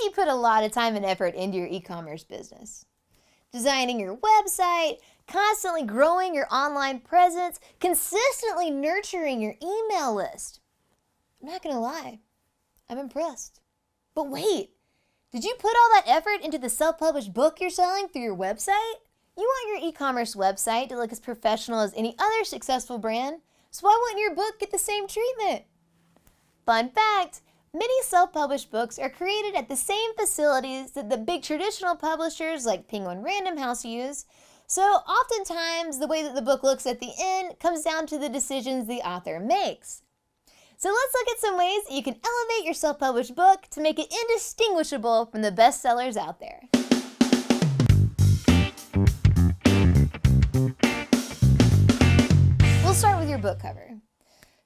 you put a lot of time and effort into your e-commerce business. Designing your website, constantly growing your online presence, consistently nurturing your email list. I'm not gonna lie, I'm impressed. But wait, did you put all that effort into the self-published book you're selling through your website? You want your e-commerce website to look as professional as any other successful brand, so why wouldn't your book get the same treatment? Fun fact, many self-published books are created at the same facilities that the big traditional publishers like Penguin Random House use, so oftentimes the way that the book looks at the end comes down to the decisions the author makes. So let's look at some ways that you can elevate your self-published book to make it indistinguishable from the bestsellers out there. We'll start with your book cover.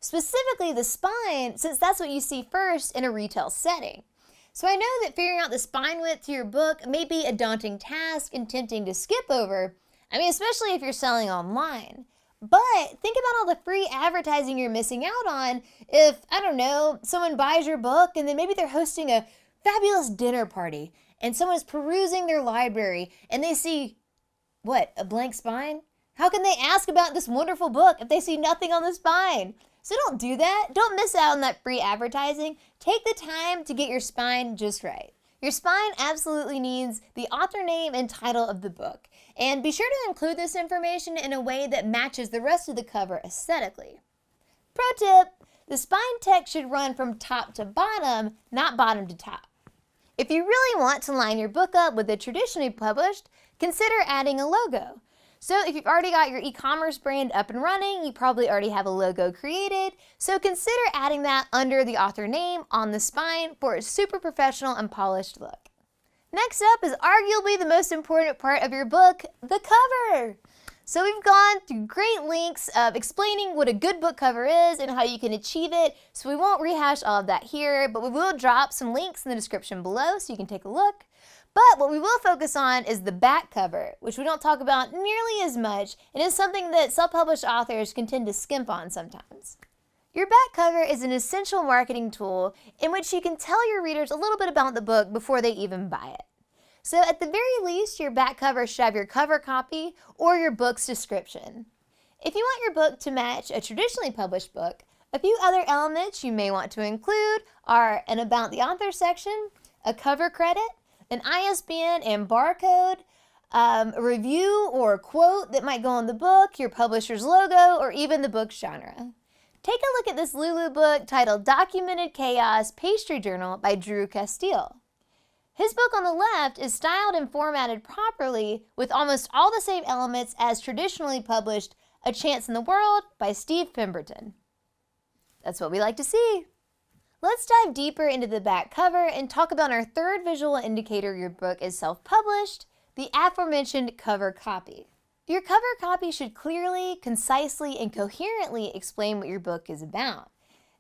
Specifically the spine, since that's what you see first in a retail setting. So I know that figuring out the spine width to your book may be a daunting task and tempting to skip over, especially if you're selling online. But think about all the free advertising you're missing out on if, someone buys your book and then maybe they're hosting a fabulous dinner party and someone is perusing their library and they see, a blank spine? How can they ask about this wonderful book if they see nothing on the spine? So don't do that. Don't miss out on that free advertising. Take the time to get your spine just right. Your spine absolutely needs the author name and title of the book. And be sure to include this information in a way that matches the rest of the cover aesthetically. Pro tip, the spine text should run from top to bottom, not bottom to top. If you really want to line your book up with the traditionally published, consider adding a logo. So if you've already got your e-commerce brand up and running, you probably already have a logo created. So consider adding that under the author name on the spine for a super professional and polished look. Next up is arguably the most important part of your book, the cover. So we've gone through great lengths of explaining what a good book cover is and how you can achieve it. So we won't rehash all of that here, but we will drop some links in the description below so you can take a look. But what we will focus on is the back cover, which we don't talk about nearly as much and is something that self-published authors can tend to skimp on sometimes. Your back cover is an essential marketing tool in which you can tell your readers a little bit about the book before they even buy it. So at the very least, your back cover should have your cover copy or your book's description. If you want your book to match a traditionally published book, a few other elements you may want to include are an About the Author section, a cover credit, an ISBN and barcode, a review or a quote that might go on the book, your publisher's logo, or even the book's genre. Take a look at this Lulu book titled Documented Chaos Pastry Journal by Drew Castile. His book on the left is styled and formatted properly with almost all the same elements as traditionally published A Chance in the World by Steve Pemberton. That's what we like to see. Let's dive deeper into the back cover and talk about our third visual indicator your book is self-published, the aforementioned cover copy. Your cover copy should clearly, concisely, and coherently explain what your book is about.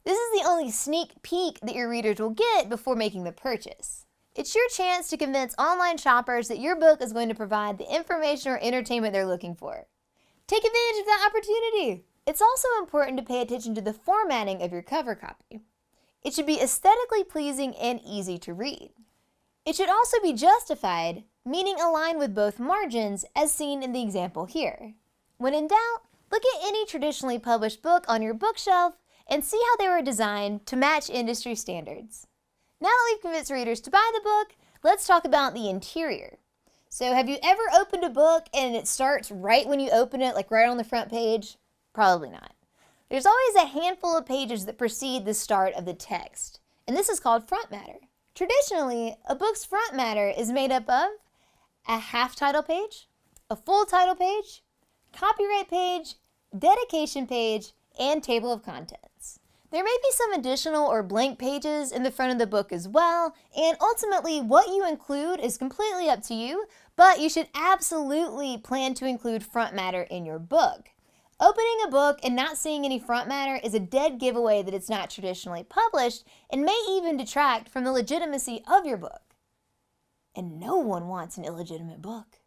This is the only sneak peek that your readers will get before making the purchase. It's your chance to convince online shoppers that your book is going to provide the information or entertainment they're looking for. Take advantage of that opportunity. It's also important to pay attention to the formatting of your cover copy. It should be aesthetically pleasing and easy to read. It should also be justified, meaning aligned with both margins as seen in the example here. When in doubt, look at any traditionally published book on your bookshelf and see how they were designed to match industry standards. Now that we've convinced readers to buy the book, let's talk about the interior. So have you ever opened a book and it starts right when you open it, like right on the front page? Probably not. There's always a handful of pages that precede the start of the text, and this is called front matter. Traditionally, a book's front matter is made up of a half title page, a full title page, copyright page, dedication page, and table of contents. There may be some additional or blank pages in the front of the book as well, and ultimately what you include is completely up to you, but you should absolutely plan to include front matter in your book. Opening a book and not seeing any front matter is a dead giveaway that it's not traditionally published and may even detract from the legitimacy of your book. And no one wants an illegitimate book.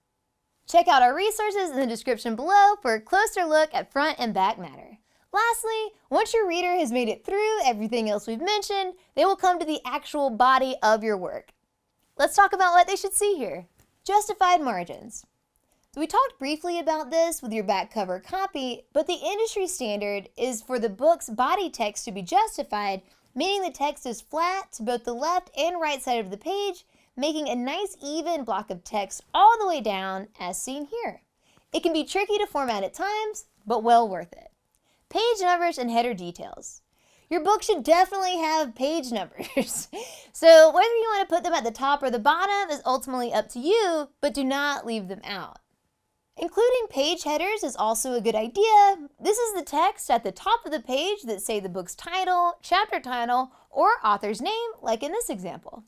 Check out our resources in the description below for a closer look at front and back matter. Lastly, once your reader has made it through everything else we've mentioned, they will come to the actual body of your work. Let's talk about what they should see here. Justified margins. We talked briefly about this with your back cover copy, but the industry standard is for the book's body text to be justified, meaning the text is flat to both the left and right side of the page, making a nice even block of text all the way down as seen here. It can be tricky to format at times, but well worth it. Page numbers and header details. Your book should definitely have page numbers. So whether you want to put them at the top or the bottom is ultimately up to you, but do not leave them out. Including page headers is also a good idea. This is the text at the top of the page that say the book's title, chapter title, or author's name, like in this example.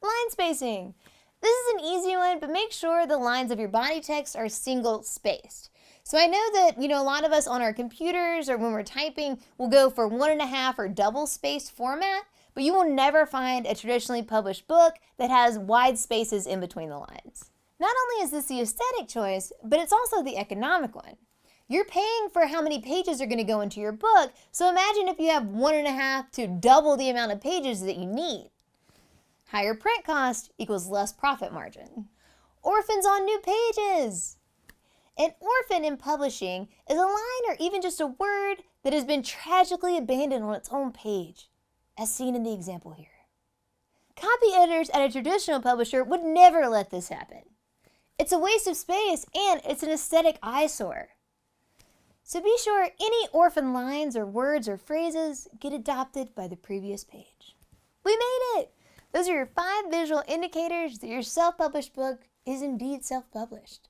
Line spacing. This is an easy one, but make sure the lines of your body text are single spaced. So I know that, a lot of us on our computers or when we're typing will go for 1.5 or double spaced format, but you will never find a traditionally published book that has wide spaces in between the lines. Not only is this the aesthetic choice, but it's also the economic one. You're paying for how many pages are going to go into your book, so imagine if you have 1.5 to double the amount of pages that you need. Higher print cost equals less profit margin. Orphans on new pages. An orphan in publishing is a line or even just a word that has been tragically abandoned on its own page, as seen in the example here. Copy editors at a traditional publisher would never let this happen. It's a waste of space and it's an aesthetic eyesore. So be sure any orphan lines or words or phrases get adopted by the previous page. We made it! Those are your 5 visual indicators that your self-published book is indeed self-published.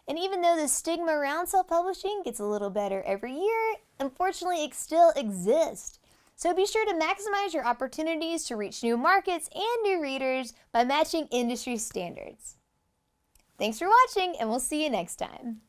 And even though the stigma around self-publishing gets a little better every year, unfortunately it still exists. So be sure to maximize your opportunities to reach new markets and new readers by matching industry standards. Thanks for watching, and we'll see you next time.